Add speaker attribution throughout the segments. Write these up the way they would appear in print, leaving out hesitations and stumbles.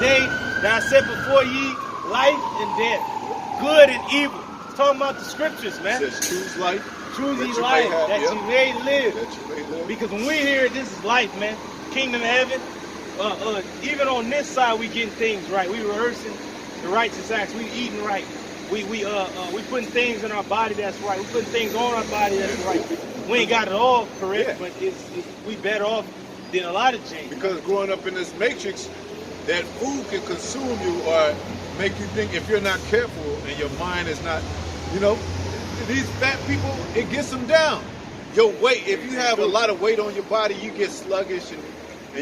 Speaker 1: day that I set before ye life and death, good and evil. It's talking about the scriptures, man.
Speaker 2: It says choose life.
Speaker 1: Choose ye life, that you may live.
Speaker 2: That you may live.
Speaker 1: Because when we hear it, this is life, man. Kingdom of heaven. Even on this side, we getting things right. We rehearsing the righteous acts. We eating right. We putting things in our body that's right. We putting things on our body that's right. We ain't got it all correct, but we better off than a lot of James.
Speaker 2: Because growing up in this matrix, that food can consume you or make you think, if you're not careful and your mind is not, you know, these fat people, it gets them down. Your weight, if you have a lot of weight on your body, you get sluggish and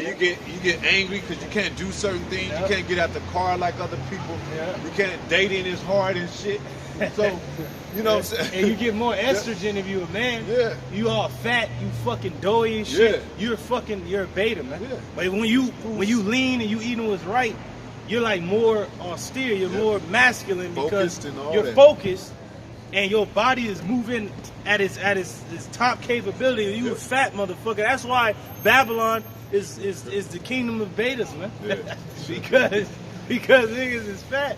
Speaker 2: you get angry because you can't do certain things. You can't get out the car like other people. You can't, dating is hard and shit. So, you know what I'm saying?
Speaker 1: And you get more estrogen if you're a man. You all fat, you fucking doughy and shit. You're a beta, man. But when you lean and you eating what's right, you're like more austere, you're more masculine because you're focused and your body is moving at its top capability. You a fat motherfucker. That's why Babylon is the kingdom of betas, man. because niggas is fat.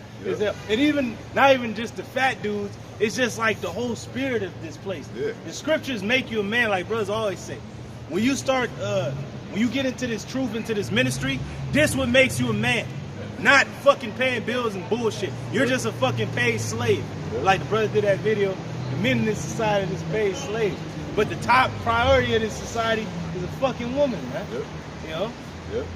Speaker 1: And even not even just the fat dudes, it's just like the whole spirit of this place. The scriptures make you a man, like brothers always say. When you start when you get into this truth, into this ministry, this what makes you a man. Not fucking paying bills and bullshit. You're just a fucking paid slave. Like the brother did that video, the men in this society is paid slaves. But the top priority of this society is a fucking woman, man. You know?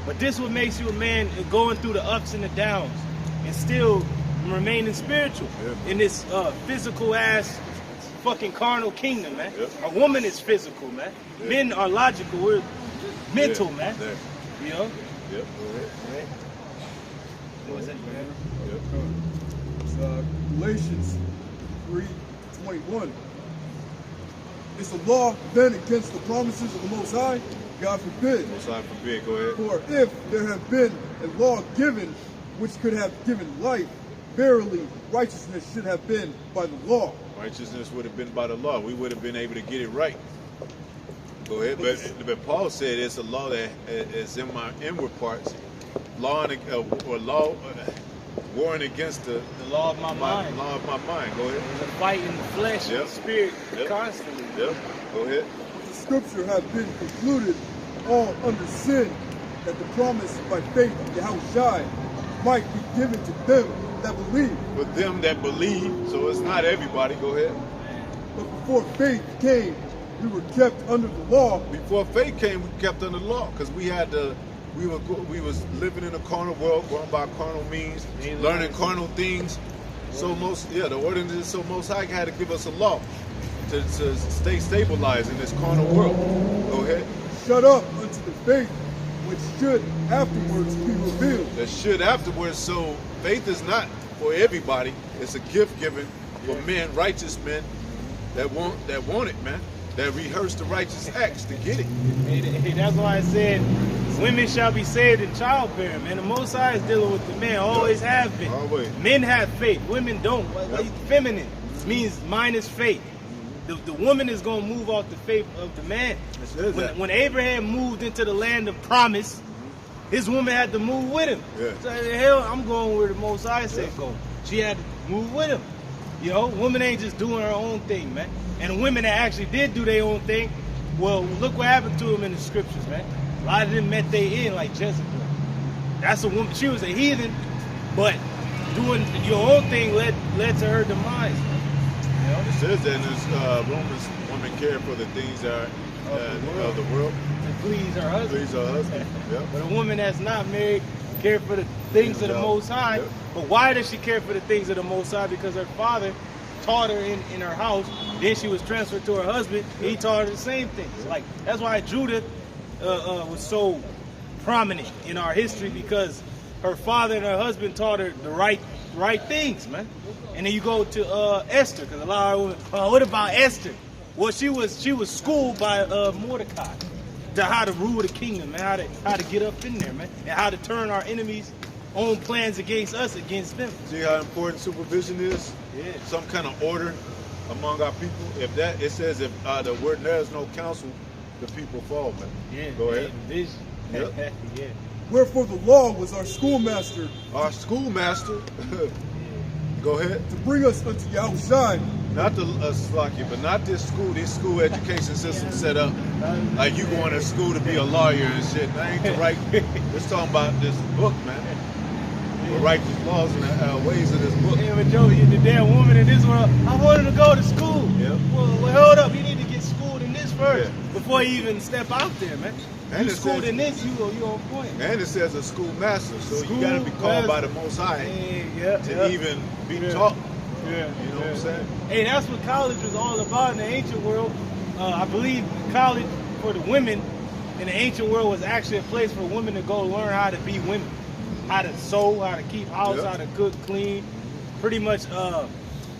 Speaker 1: But this what makes you a man, going through the ups and the downs and still remaining spiritual in this physical ass fucking carnal kingdom, man. A woman is physical, man. Men are logical. We're mental, man. You know? What was that, man?
Speaker 3: It's Galatians 3:21. Is the law then against the promises of the Most High? God forbid.
Speaker 2: Most High forbid, go ahead.
Speaker 3: For if there had been a law given which could have given life, verily righteousness should have been by the law.
Speaker 2: Righteousness would have been by the law. We would have been able to get it right. Go ahead. But Paul said it's a law that is in my inward parts. Warring against the
Speaker 1: law of my mind.
Speaker 2: Law of my mind. Go ahead.
Speaker 1: The fight in the flesh and the spirit constantly.
Speaker 2: Go ahead.
Speaker 3: The scripture have been concluded all under sin, that the promise by faith of Yahushua might be given to them that believe.
Speaker 2: For them that believe, so it's not everybody. Go ahead.
Speaker 3: But before faith came, we were kept under the law.
Speaker 2: Before faith came, we kept under the law because we had to. We was living in a carnal world, going by carnal means, learning carnal things. So the ordinance, so Most High had to give us a law to stay stabilized in this carnal world. Go ahead.
Speaker 3: Shut up unto the faith which should afterwards be revealed.
Speaker 2: That should afterwards. So faith is not for everybody. It's a gift given for men, righteous men that want it, man. That rehearse the righteous acts to get it.
Speaker 1: Hey, that's why I said women shall be saved in childbearing, man. The Most High is dealing with the men, always have been.
Speaker 2: Always.
Speaker 1: Men have faith, women don't. Feminine means minus faith. The woman is going to move off the faith of the man. When Abraham moved into the land of promise, his woman had to move with him. So, hell, I'm going where the Most High said go. She had to move with him. You know, women ain't just doing her own thing, man. And women that actually did do their own thing, well, look what happened to them in the scriptures, man. A lot of them met their end like Jezebel. That's a woman. She was a heathen, but doing your own thing led to her demise. You know?
Speaker 2: It says that in this Romans, women care for the things that are of the world.
Speaker 1: To please her husband.
Speaker 2: Please her husband.
Speaker 1: But a woman that's not married care for the things of the Most High. But why does she care for the things of the Most High? Because her father taught her in her house. Then she was transferred to her husband. He taught her the same things. Like that's why Judith was so prominent in our history, because her father and her husband taught her the right things, man. And then you go to Esther, because a lot of women, what about Esther? Well, she was schooled by Mordecai to how to rule the kingdom, man, how to get up in there, man, and how to turn our enemies' own plans against us against them.
Speaker 2: See how important supervision is? Some kind of order among our people. If that, it says if the word there is no counsel, the people fall, man. Go ahead.
Speaker 1: Vision.
Speaker 3: Wherefore the law was our schoolmaster.
Speaker 2: Our schoolmaster. Go ahead.
Speaker 3: To bring us unto Yahushua.
Speaker 2: Not the Slocky, but not this school education system set up like you going to school to be a lawyer and shit. That ain't the right. It's talking about this book, man. The righteous laws and the ways of this book.
Speaker 1: Yeah, but Joe, you're the damn woman in this world. I want him to go to school.
Speaker 2: Yep.
Speaker 1: Well, hold up. You need to get schooled in this first before you even step out there, man.
Speaker 2: And
Speaker 1: you schooled in this, you on point.
Speaker 2: And it says a schoolmaster, so you got to be called by the Most High to even be taught.
Speaker 1: Yeah.
Speaker 2: You know what I'm saying?
Speaker 1: Hey, that's what college was all about in the ancient world. I believe college for the women in the ancient world was actually a place for women to go learn how to be women. How to sew, how to keep house, how to cook, clean. Pretty much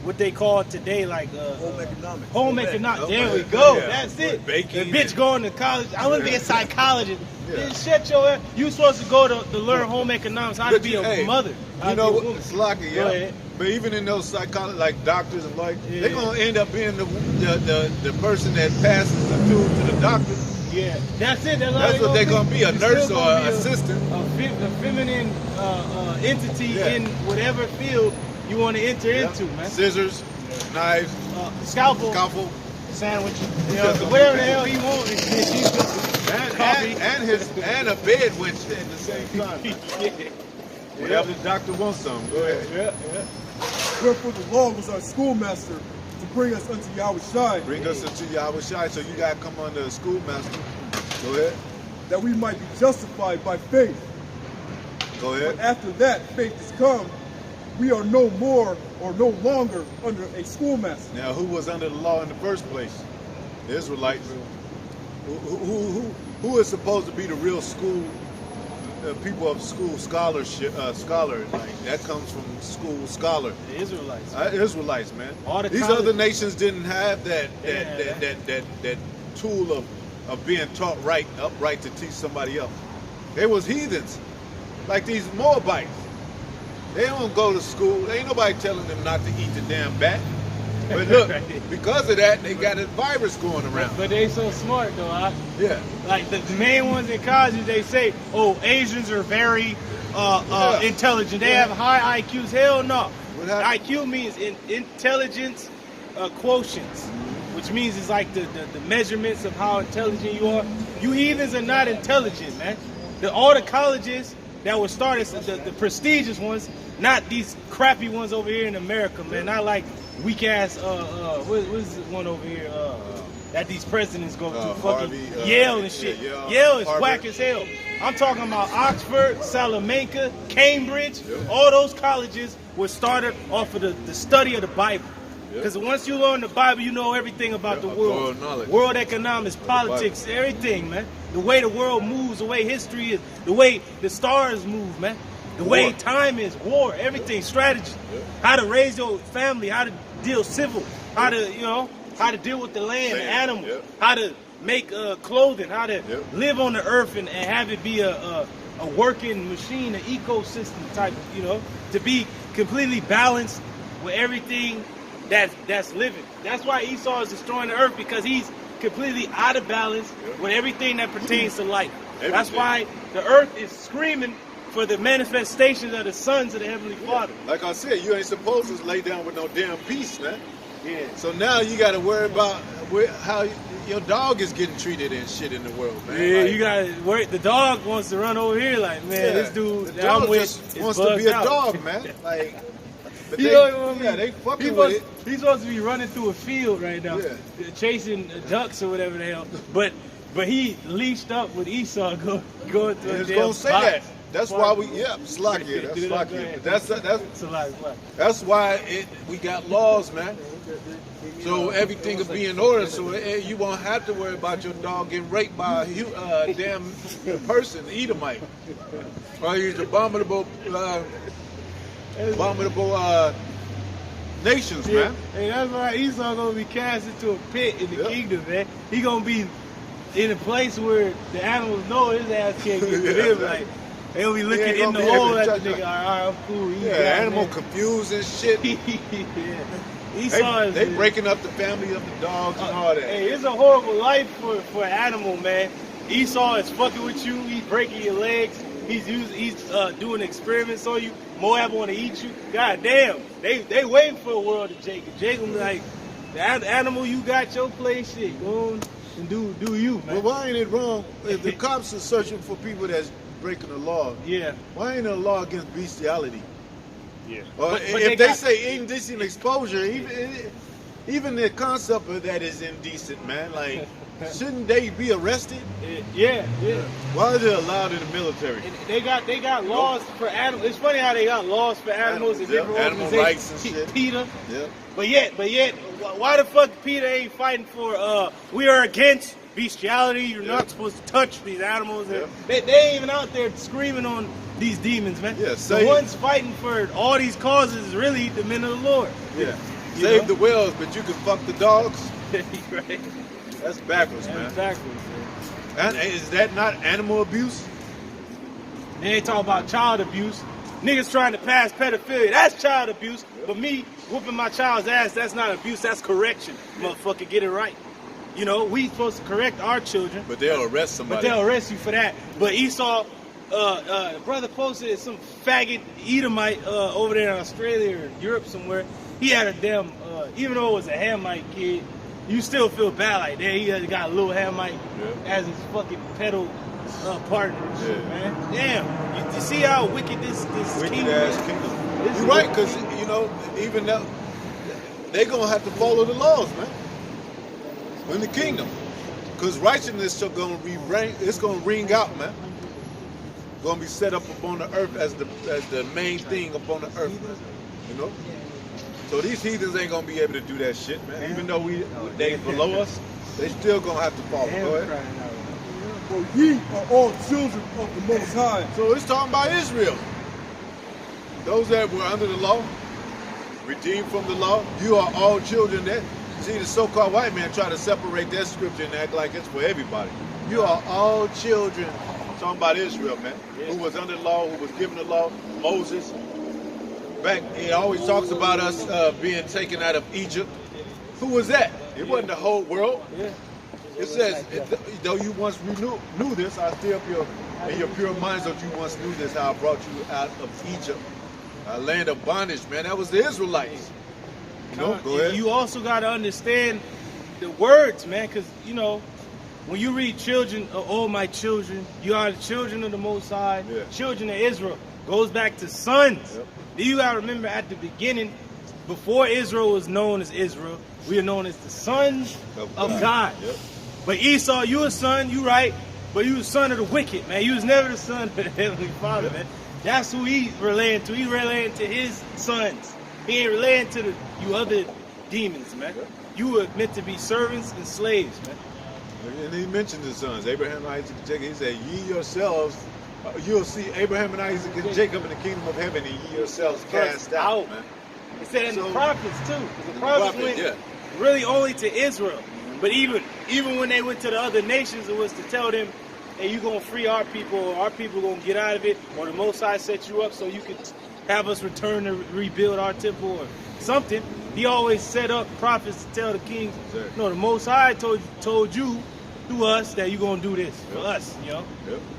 Speaker 1: what they call today like
Speaker 3: Home economics.
Speaker 1: Home economics. There we go.
Speaker 2: Yeah.
Speaker 1: That's it.
Speaker 2: Baking
Speaker 1: the bitch going to college. I want to be a psychologist. Yeah. Shut your ass. You supposed to go to learn home economics, how to be a mother.
Speaker 2: You know what? It's lucky, But even in those psychologists, like doctors and lawyers, they're gonna end up being the person that passes the tool to the doctor.
Speaker 1: Yeah, that's it.
Speaker 2: That's what they're gonna be, a nurse or an assistant.
Speaker 1: A feminine entity in whatever field you want to enter into, man.
Speaker 2: Scissors, knives,
Speaker 1: scalpel, sandwich, whatever the hell he wants.
Speaker 2: And a bed winch at the same time. Whatever the doctor wants some. Go ahead.
Speaker 3: Wherefore the law was our schoolmaster to bring us unto Yahushua.
Speaker 2: Bring us unto Yahushua, so you got to come under a schoolmaster. Go ahead.
Speaker 3: That we might be justified by faith.
Speaker 2: Go ahead.
Speaker 3: But after that faith is come, we are no more or no longer under a schoolmaster.
Speaker 2: Now, who was under the law in the first place? The Israelites. Who is supposed to be the real school? People of school scholarship, scholar, like that comes from school scholar.
Speaker 1: The Israelites.
Speaker 2: Israelites, man. These other nations didn't have that tool of being taught upright to teach somebody else. They was heathens, like these Moabites. They don't go to school. There ain't nobody telling them not to eat the damn bat. But look, because of that, they got a virus going around.
Speaker 1: But they so smart, though.
Speaker 2: Yeah.
Speaker 1: Like the main ones in college, they say, "Oh, Asians are very intelligent. They have high IQs." Hell no. IQ means intelligence quotients, which means it's like the measurements of how intelligent you are. You heathens are not intelligent, man. All the colleges that were started, the prestigious ones, not these crappy ones over here in America, man. Not like weak ass what's the one over here that these presidents go to? Fucking Yale and shit. Yale is whack as hell. I'm talking about Oxford, Salamanca, Cambridge. All those colleges were started off of the study of the Bible. Because once you learn the Bible, you know everything about the world. World economics, politics, everything, man. The way the world moves, the way history is, the way the stars move, man. The way time is, war, everything, strategy. How to raise your family, how to deal civil, how to deal with the land, the animals, how to make clothing, how to live on the earth and have it be a working machine, an ecosystem type, to be completely balanced with everything that's living. That's why Esau is destroying the earth, because he's completely out of balance with everything that pertains to life. That's why the earth is screaming for the manifestations of the sons of the Heavenly Father.
Speaker 2: Like I said, you ain't supposed to lay down with no damn peace, man. Yeah. So now you got to worry about how your dog is getting treated and shit in the world, man.
Speaker 1: Yeah, you got to worry. The dog wants to run over here, like, man, this dude that I'm with just
Speaker 2: wants to be a dog, man. Like, but they fucking with it.
Speaker 1: He's supposed to be running through a field right now, chasing ducks or whatever the hell. But he leashed up with Esau going through a damn spot.
Speaker 2: That's why we, Slocky. That's Slocky. That's why we got laws, man. So everything will be in order. So you won't have to worry about your dog getting raped by a damn person, Edomite. Or these abominable nations, man.
Speaker 1: Hey, that's why Esau gonna be cast into a pit in the kingdom, man. He gonna be in a place where the animals know his ass can't get to him, like. They'll be looking in the hole at the nigga. All right, I'm cool.
Speaker 2: Animal confused and shit.
Speaker 1: Esau
Speaker 2: they breaking up the family of the dogs and all that.
Speaker 1: Hey, it's a horrible life for an animal, man. Esau is fucking with you. He's breaking your legs. He's doing experiments on you. Moab want to eat you. God damn, they waiting for a world of Jacob. Jacob like the animal you got your place. Shit, go on and do you, man.
Speaker 2: But why ain't it wrong if the cops are searching for people that's breaking the law?
Speaker 1: Yeah.
Speaker 2: Why ain't there a law against bestiality?
Speaker 1: Yeah.
Speaker 2: Or
Speaker 1: But
Speaker 2: if they say indecent exposure, even the concept of that is indecent, man. Like, shouldn't they be arrested?
Speaker 1: Yeah.
Speaker 2: Why is it allowed in the military?
Speaker 1: And they got laws for animals. It's funny how they got laws for animals and different
Speaker 2: animal
Speaker 1: organizations.
Speaker 2: rights and shit.
Speaker 1: PETA.
Speaker 2: Yeah.
Speaker 1: But yet, why the fuck PETA ain't fighting for? We are against bestiality. You're not supposed to touch these animals.
Speaker 2: Yeah.
Speaker 1: They ain't even out there screaming on these demons, man.
Speaker 2: Yeah,
Speaker 1: the ones fighting for all these causes is really the men of the Lord.
Speaker 2: Yeah.
Speaker 1: You
Speaker 2: Save
Speaker 1: know?
Speaker 2: the whales, but you can fuck the dogs.
Speaker 1: Right.
Speaker 2: That's backwards, man.
Speaker 1: That's backwards, man.
Speaker 2: And is that not animal abuse?
Speaker 1: They ain't talking about child abuse. Niggas trying to pass pedophilia, that's child abuse. But me whooping my child's ass, that's not abuse, that's correction. Motherfucker, get it right. You know, we supposed to correct our children.
Speaker 2: But they'll arrest somebody.
Speaker 1: But they'll arrest you for that. But Esau, brother posted some faggot Edomite over there in Australia or Europe somewhere. He had a damn, even though it was a Hamite kid, you still feel bad like that. He got a little Hamite as his fucking pedal partner, man. Damn, you see how wicked this kingdom is?
Speaker 2: You're right, because you know, even though they're gonna have to follow the laws, man. In the kingdom, because righteousness is gonna ring out, man. Gonna be set up upon the earth as the main thing upon the earth, you know. So these heathens ain't gonna be able to do that shit, man. Even though they below us, they still gonna have to follow. Go ahead.
Speaker 3: For ye are all children of the Most High.
Speaker 2: So it's talking about Israel. Those that were under the law, redeemed from the law. You are all children. That see the so-called white man try to separate that scripture and act like it's for everybody. You are all children. Talking about Israel, man, who was under the law, who was given the law. Moses. Back, it always talks about us being taken out of Egypt. Who was that? It wasn't the whole world. It says, though you once knew this, I stir up in your pure minds that you once knew this, how I brought you out of Egypt, a land of bondage, man. That was the Israelites. You know, go ahead.
Speaker 1: You also got to understand the words, man, because, you know, when you read children, oh, my children, you are the children of the Most High, children of Israel, goes back to sons. You got to remember at the beginning, before Israel was known as Israel, we are known as the sons of God. But Esau, you a son, you right, but you was son of the wicked, man. You was never the son of the Heavenly Father, man. That's who he relaying to. He relaying to his sons. He ain't relaying to you other demons, man. You were meant to be servants and slaves, man.
Speaker 2: And he mentioned his sons, Abraham, Isaac, and Jacob. He said, ye yourselves, you'll see Abraham and Isaac and Jacob in the kingdom of heaven, and ye yourselves cast out, man.
Speaker 1: He said in the prophets, too. Because the prophets went really only to Israel. But even when they went to the other nations, it was to tell them, hey, you're going to free our people, or our people going to get out of it, or the Most High set you up so you could have us return to rebuild our temple or something. He always set up prophets to tell the kings, no, the Most High told you through us that you're going to do this for us, you know.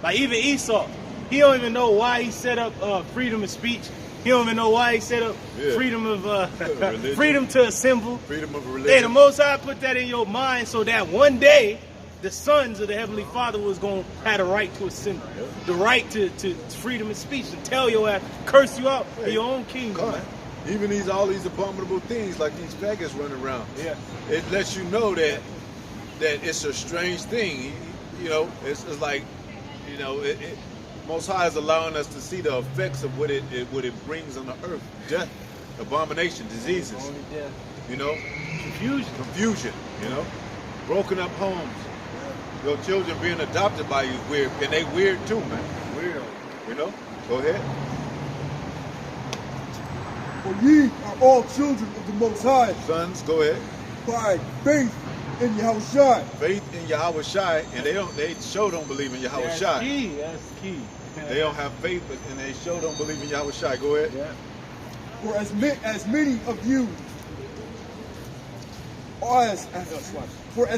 Speaker 1: Like even Esau, he don't even know why he set up freedom of speech. He don't even know why he set up freedom of freedom to assemble.
Speaker 2: Freedom of religion.
Speaker 1: Hey, the Most High put that in your mind so that one day the sons of the Heavenly Father was going to have the right to assemble, the right to freedom of speech, and tell your ass, curse you out in your own kingdom. Man.
Speaker 2: Even all these abominable things like these faggots running around. It lets you know that it's a strange thing. You know, it's like, you know, Most High is allowing us to see the effects of what it brings on the earth. Death, abomination, diseases.
Speaker 1: Only death.
Speaker 2: You know? Confusion, you know? Broken up homes. Your children being adopted by you is weird. And they weird too, man.
Speaker 1: Weird.
Speaker 2: You know? Go ahead.
Speaker 3: For ye are all children of the Most High.
Speaker 2: Sons, go ahead.
Speaker 3: By faith in Yahushua.
Speaker 2: Faith in Yahushua, and they sure don't believe in Yahushua.
Speaker 1: That's key.
Speaker 2: They don't have faith, and they sure don't believe in Yahushua. Go ahead.
Speaker 3: For as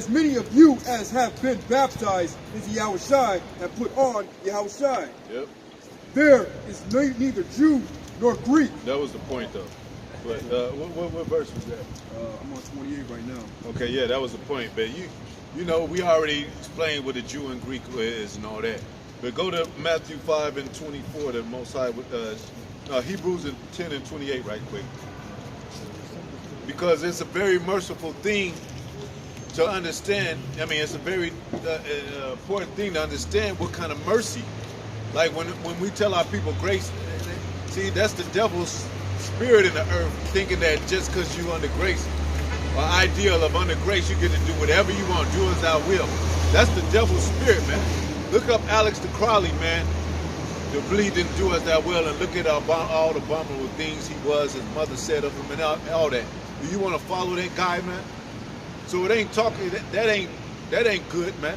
Speaker 3: many of you as have been baptized into Yahushua and put on Yahushua. There is neither Jew nor Greek.
Speaker 2: That was the point, though. But what verse was that?
Speaker 3: I'm on 28 right now.
Speaker 2: Okay, yeah, that was the point. But you know, we already explained what a Jew and Greek is and all that. But go to Matthew 5 and 24, the Most High, Hebrews 10 and 28 right quick. Because it's a very merciful thing to understand. I mean, it's a very important thing to understand what kind of mercy. Like when we tell our people grace, see, that's the devil's spirit in the earth, thinking that just because you're under grace, or ideal of under grace, you get to do whatever you want, do as thou will. That's the devil's spirit, man. Look up Alex the Crowley, man. The bleed didn't do as thou will, and look at all the abominable things he was, his mother said of him, and all that. Do you want to follow that guy, man? So it ain't talking. That ain't good, man.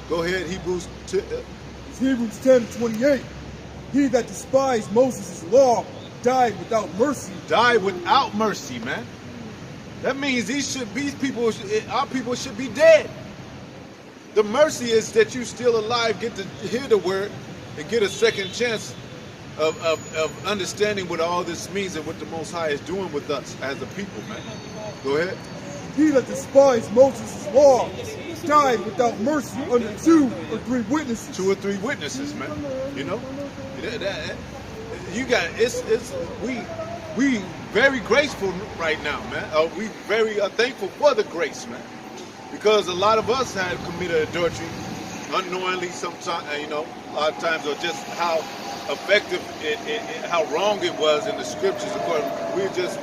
Speaker 2: Go ahead, Hebrews.
Speaker 3: It's Hebrews 10:28. He that despised Moses' law died without mercy.
Speaker 2: Died without mercy, man. That means our people should be dead. The mercy is that you still alive, get to hear the word, and get a second chance of understanding what all this means and what the Most High is doing with us as a people, man. Go ahead.
Speaker 3: He that despised Moses' law died without mercy under 2 or 3 witnesses.
Speaker 2: 2 or 3 witnesses, man. You know, you got we very graceful right now, man. We very thankful for the grace, man, because a lot of us had committed adultery unknowingly. Sometimes, you know, a lot of times, or just how effective how wrong it was in the scriptures. Of course, we're just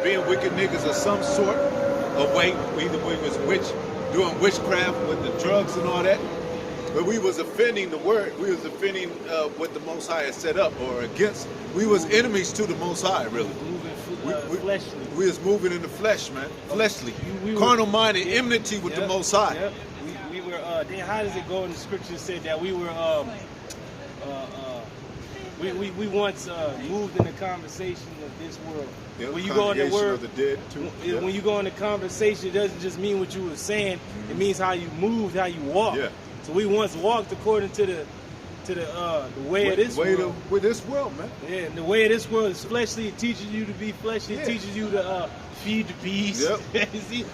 Speaker 2: being wicked niggas of some sort of way. Either we was doing witchcraft with the drugs and all that, but we was offending the word. We was offending what the Most High had set up or against. We was enemies to the Most High, really. We was moving in the flesh, man. Fleshly. Carnal minded, enmity with the Most High.
Speaker 1: Yep. We were, then how does it go in the scripture? Said that we were, we once moved in the conversation of this world.
Speaker 2: Yep.
Speaker 1: When you go in the word,
Speaker 2: of the dead too. Yep.
Speaker 1: When you go in the conversation, it doesn't just mean what you were saying. It means how you moved, how you walked.
Speaker 2: Yeah.
Speaker 1: So we once walked according to the way of this world.
Speaker 2: With this world, man.
Speaker 1: Yeah, and the way of this world is fleshly. It teaches you to be fleshly. It teaches you to feed the beast.
Speaker 2: Yep.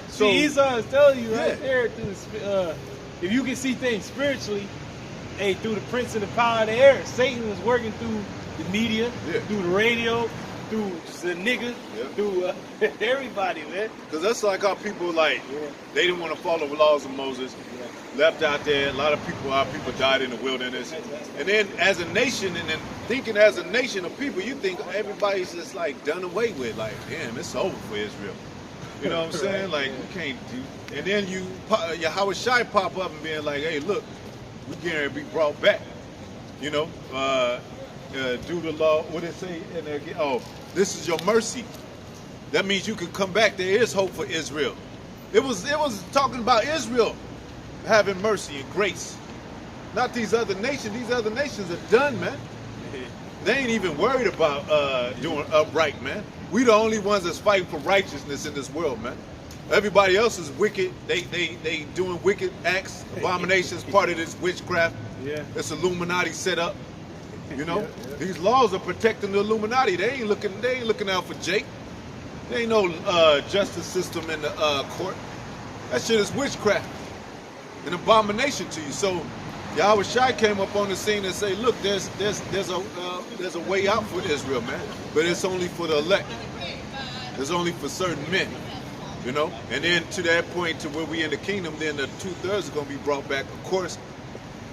Speaker 1: see, Esau is telling you right there, if you can see things spiritually, hey, through the prince and the power of the air, Satan is working through the media, through the radio, through the niggas, through everybody, man.
Speaker 2: Because that's like our people, like, they didn't want to follow the laws of Moses. Left out there, a lot of people, our people died in the wilderness. And then as a nation, and then thinking as a nation of people, you think everybody's just like done away with. Like, damn, it's over for Israel. You know what I'm saying? Like, we can't do. And then Yahweh Shai pop up and being like, hey, look, we can't be brought back. You know, do the law. What did it say? Oh, this is your mercy. That means you can come back. There is hope for Israel. It was talking about Israel having mercy and grace, not these other nations. These other nations are done, man. They ain't even worried about doing upright, man. We the only ones that's fighting for righteousness in this world, man. Everybody else is wicked. They doing wicked acts, abominations, part of this witchcraft.
Speaker 1: Yeah,
Speaker 2: it's Illuminati set up. You know, these laws are protecting the Illuminati. They ain't looking out for Jake. There ain't no justice system in the court. That shit is witchcraft. An abomination to you. So Yahweh Shai came up on the scene and say, look, there's a way out for Israel, man, but it's only for the elect. It's only for certain men, you know. And then to that point, to where we in the kingdom, then the 2/3 are going to be brought back, of course,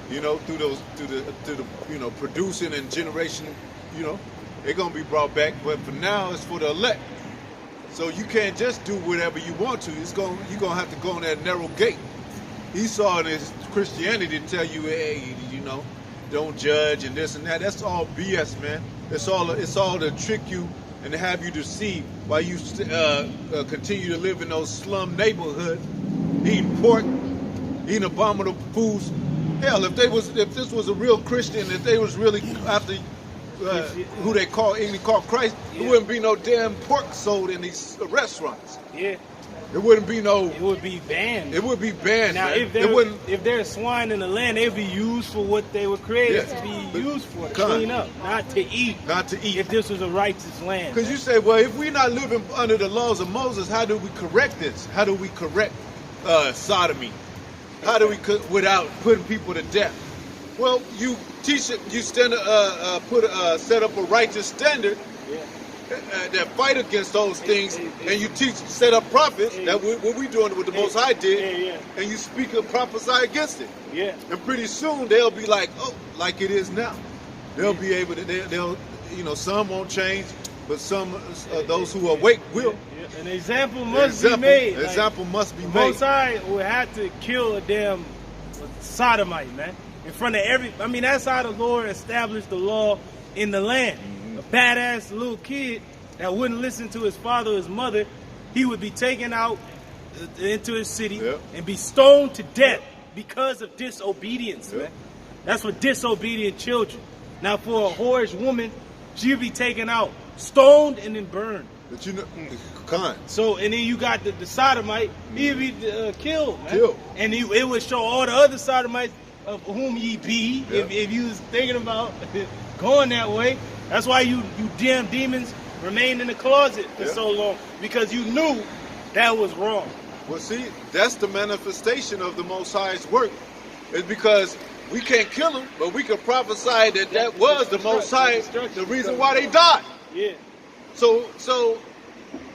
Speaker 2: you know, through the you know, producing and generation, you know, they're going to be brought back. But for now, it's for the elect. So you can't just do whatever you want to. You're going to have to go on that narrow gate. Esau and his Christianity tell you, hey, you know, don't judge and this and that. That's all BS, man. It's all to trick you and to have you deceived while you continue to live in those slum neighborhoods, eating pork, eating abominable foods. Hell, if this was a real Christian, if they was really after who they call Christ, there wouldn't be no damn pork sold in these restaurants.
Speaker 1: Yeah.
Speaker 2: It wouldn't be no.
Speaker 1: It would be banned.
Speaker 2: It would be banned.
Speaker 1: Now,
Speaker 2: man.
Speaker 1: if there's swine in the land, they'd be used for what they were created to be used for, to clean up, not to eat.
Speaker 2: Not to eat.
Speaker 1: If this was a righteous land.
Speaker 2: Because you say, well, if we're not living under the laws of Moses, how do we correct this? How do we correct sodomy? How do we without putting people to death? Well, you teach it. You set up a righteous standard.
Speaker 1: Yeah.
Speaker 2: That fight against those things, and you set up prophets. That what we doing, what the Most High did, and you speak and prophesy against it.
Speaker 1: Yeah.
Speaker 2: And pretty soon they'll be like, oh, like it is now. They'll be able to. They'll, some won't change, but some those who awake will.
Speaker 1: Yeah. An example must be made.
Speaker 2: An example must be made.
Speaker 1: Most High would have to kill a damn sodomite, man, in front of every. I mean, that's how the Lord established the law in the land. A badass little kid that wouldn't listen to his father or his mother, he would be taken out into his city and be stoned to death because of disobedience, man. That's for disobedient children. Now, for a whorish woman, she'd be taken out, stoned, and then burned.
Speaker 2: But you know, kind.
Speaker 1: So, and then you got the sodomite, he'd be killed, man.
Speaker 2: Killed.
Speaker 1: And it would show all the other sodomites of whom ye be, if you was thinking about going that way. That's why you damn demons remained in the closet for so long, because you knew that was wrong.
Speaker 2: Well, see, that's the manifestation of the Most High's work. It's because we can't kill them, but we can prophesy that was the Most High, the reason why they died.
Speaker 1: Yeah.
Speaker 2: So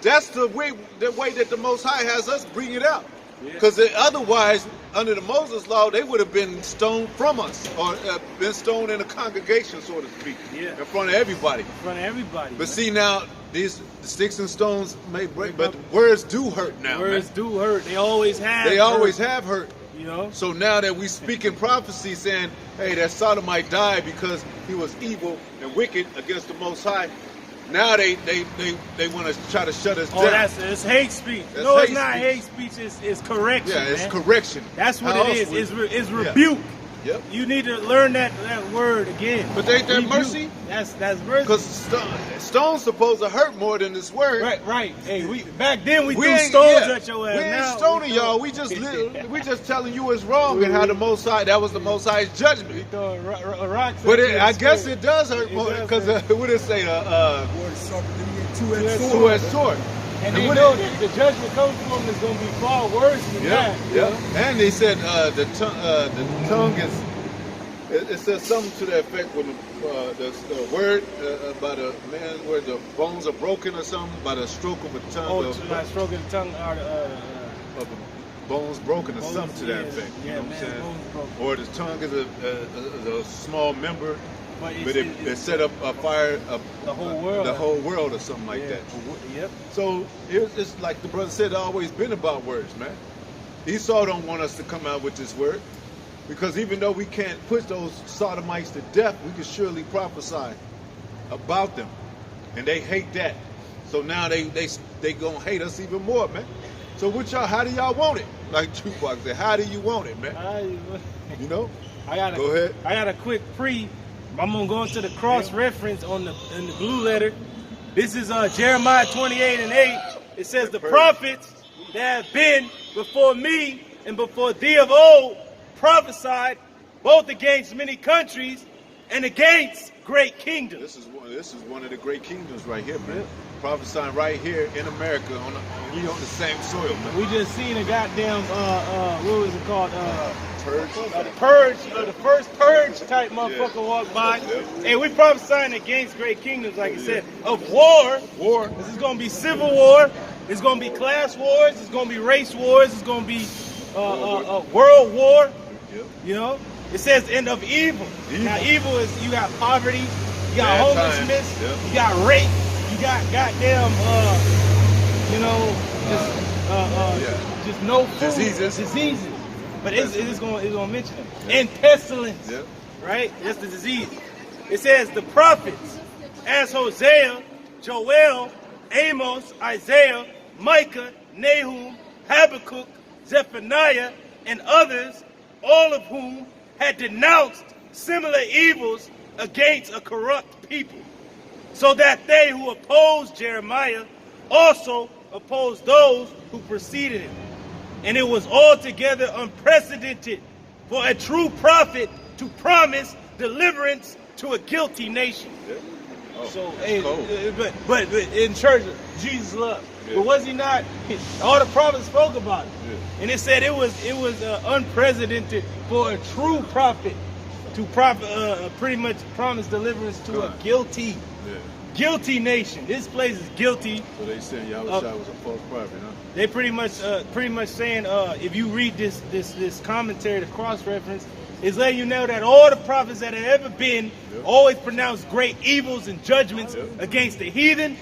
Speaker 2: that's the way that the Most High has us bring it out. Because otherwise, under the Moses law, they would have been stoned from us, or been stoned in a congregation, so to speak, in front of everybody.
Speaker 1: In front of everybody.
Speaker 2: But see, now, the sticks and stones may break, but words do hurt now.
Speaker 1: Words do hurt. They always have.
Speaker 2: They always have hurt.
Speaker 1: You know.
Speaker 2: So now that we speak in prophecy, saying, "Hey, that sodomite died because he was evil and wicked against the Most High," now they want to try to shut us down.
Speaker 1: It's hate speech.
Speaker 2: That's
Speaker 1: no, it's
Speaker 2: hate
Speaker 1: not
Speaker 2: speech.
Speaker 1: hate speech. It's correction.
Speaker 2: Yeah, it's
Speaker 1: man.
Speaker 2: correction.
Speaker 1: That's what it is. It's rebuke.
Speaker 2: Yep.
Speaker 1: You need to learn that word again.
Speaker 2: But ain't that
Speaker 1: Rebuke.
Speaker 2: mercy?
Speaker 1: That's mercy.
Speaker 2: Because stone's supposed to hurt more than this word.
Speaker 1: Right. Hey, back then we threw stones at your ass.
Speaker 2: We ain't
Speaker 1: now,
Speaker 2: stoning y'all. We just telling you it's wrong and how the Most High. That was the Most High's judgment.
Speaker 1: We throw rocks.
Speaker 2: But I guess it does hurt more because what did it say? Two-edged sword.
Speaker 1: And they know that the judgment comes from is going to be far worse than that.
Speaker 2: Yeah. And they said the tongue is. It says something to that effect when the word by the man where the bones are broken or something by the stroke of a tongue.
Speaker 1: By stroke of the tongue
Speaker 2: of bones broken or something to that effect.
Speaker 1: Yeah,
Speaker 2: you know what I'm saying?
Speaker 1: bones broken.
Speaker 2: Or the tongue is a small member. But it set up a fire
Speaker 1: the whole world
Speaker 2: or something like that.
Speaker 1: Yep.
Speaker 2: So it's like the brother said, it's always been about words, man. Esau don't want us to come out with this word, because even though we can't put those sodomites to death, we can surely prophesy about them, and they hate that. So now they gonna hate us even more, man. So how do y'all want it? Like Tupac said, how do you want it, man? You know? Go ahead.
Speaker 1: I got a quick I'm going to go into the cross-reference in the blue letter. This is Jeremiah 28:8. It says, the prophets that have been before me and before thee of old prophesied both against many countries and against great kingdoms.
Speaker 2: This is one of the great kingdoms right here, man. Prophesying right here in America. We on the same soil, man.
Speaker 1: We just seen a goddamn, what was it called?
Speaker 2: Purge.
Speaker 1: The purge, the first purge type motherfucker walked by. Hey, we prophesying against great kingdoms, like I said, of war. This is going to be civil war. It's going to be class wars. It's going to be race wars. It's going to be world war. You know? It says end of evil. Now, evil is, you got poverty, you got homelessness, you got rape, you got goddamn, just no food. Diseases. But it's going to mention them. And pestilence, right? That's the disease. It says the prophets, as Hosea, Joel, Amos, Isaiah, Micah, Nahum, Habakkuk, Zephaniah, and others, all of whom had denounced similar evils against a corrupt people, so that they who opposed Jeremiah also opposed those who preceded him. And it was altogether unprecedented for a true prophet to promise deliverance to a guilty nation.
Speaker 2: Yeah. Oh,
Speaker 1: So,
Speaker 2: cold.
Speaker 1: but in church, Jesus loved.
Speaker 2: Yeah.
Speaker 1: But was he not? All the prophets spoke about it,
Speaker 2: Yeah.
Speaker 1: and it said it was unprecedented for a true prophet to pretty much promise deliverance to a guilty nation. This place is guilty.
Speaker 2: So they saying Yahushua was a false prophet, huh?
Speaker 1: They pretty much saying if you read this commentary, the cross reference, is letting you know that all the prophets that have ever been always pronounced great evils and judgments against the heathen,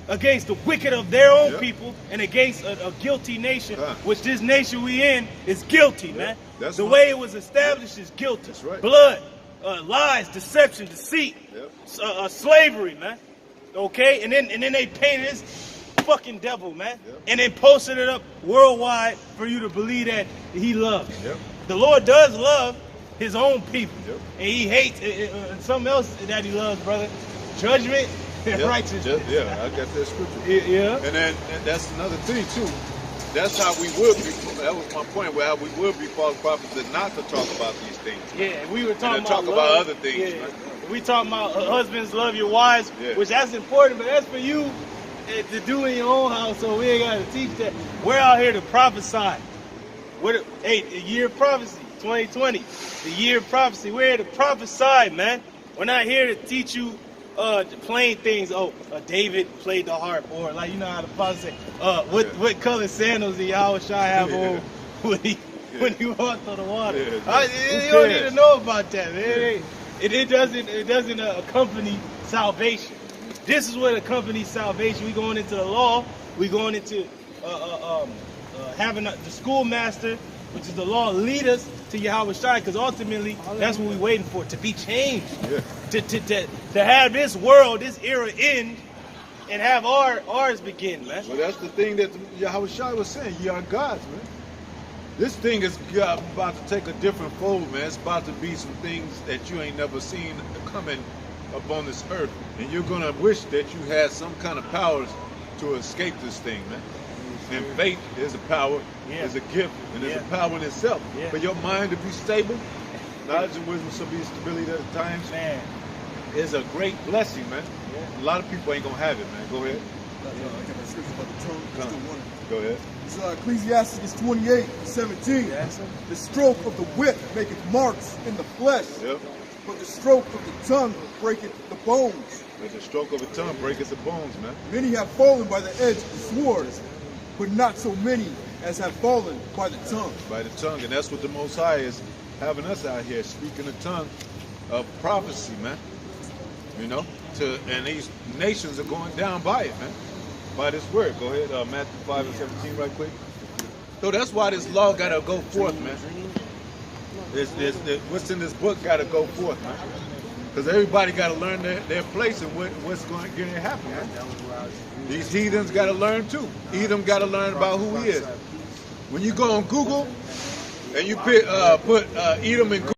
Speaker 1: against the wicked of their own people, and against a guilty nation, which this nation we in is guilty, man.
Speaker 2: That's
Speaker 1: the way it was established is guilty.
Speaker 2: That's right.
Speaker 1: Blood, lies, deception, deceit, slavery, man. Okay, and then they painted this fucking devil, man, and then posted it up worldwide for you to believe that he loves. The Lord does love his own people, and he hates something else that he loves, brother. Judgment and righteousness.
Speaker 2: I got that scripture. And that's another thing too. That's how we would be. That was my point. Where how we would be false prophets and not to talk about these things.
Speaker 1: Yeah, we were talking
Speaker 2: about other things.
Speaker 1: Yeah. We talking about husbands love your wives, which that's important, but that's for you to do in your own house. So we ain't got to teach that. We're out here to prophesy. Hey, the year of prophecy, 2020, the year of prophecy. We're here to prophesy, man. We're not here to teach you plain things. David played the harp, or like you know how the prophet say, what color sandals did Yahushua have on when he walked on the water? You don't need to know about that, man. It doesn't accompany salvation. This is what accompanies salvation. We going into the law. We going into having the schoolmaster, which is the law, lead us to Yahushua, because ultimately that's what we're waiting for, to be changed. To have this world, this era end, and have ours begin, man.
Speaker 2: Well, that's the thing that Yahushua was saying. You are gods, man. This thing is about to take a different fold, man. It's about to be some things that you ain't never seen coming upon this earth. And you're going to wish that you had some kind of powers to escape this thing, man. And faith is a power, is a gift, and it's a power in itself. For your mind to be stable, knowledge and wisdom shall be stability at times.
Speaker 1: Man,
Speaker 2: is a great blessing, man. A lot of people ain't going to have it, man. Go ahead.
Speaker 3: I got that scripture about the tongue.
Speaker 2: Go ahead.
Speaker 3: It's Ecclesiastes 28:17. The stroke of the whip maketh marks in the flesh, but the stroke of the tongue breaketh the bones.
Speaker 2: But the stroke of the tongue breaketh the bones, man.
Speaker 3: Many have fallen by the edge of the sword, but not so many as have fallen by the tongue.
Speaker 2: By the tongue, and that's what the Most High is having us out here, speaking the tongue of prophecy, man. You know, and these nations are going down by it, man. By this word. Go ahead, Matthew 5:17 right quick. So that's why this law got to go forth, man. What's in this book got to go forth, man. Because everybody got to learn their place and what's going to happen, man. These heathens got to learn too. Edom got to learn about who he is. When you go on Google and you put Edom in Google,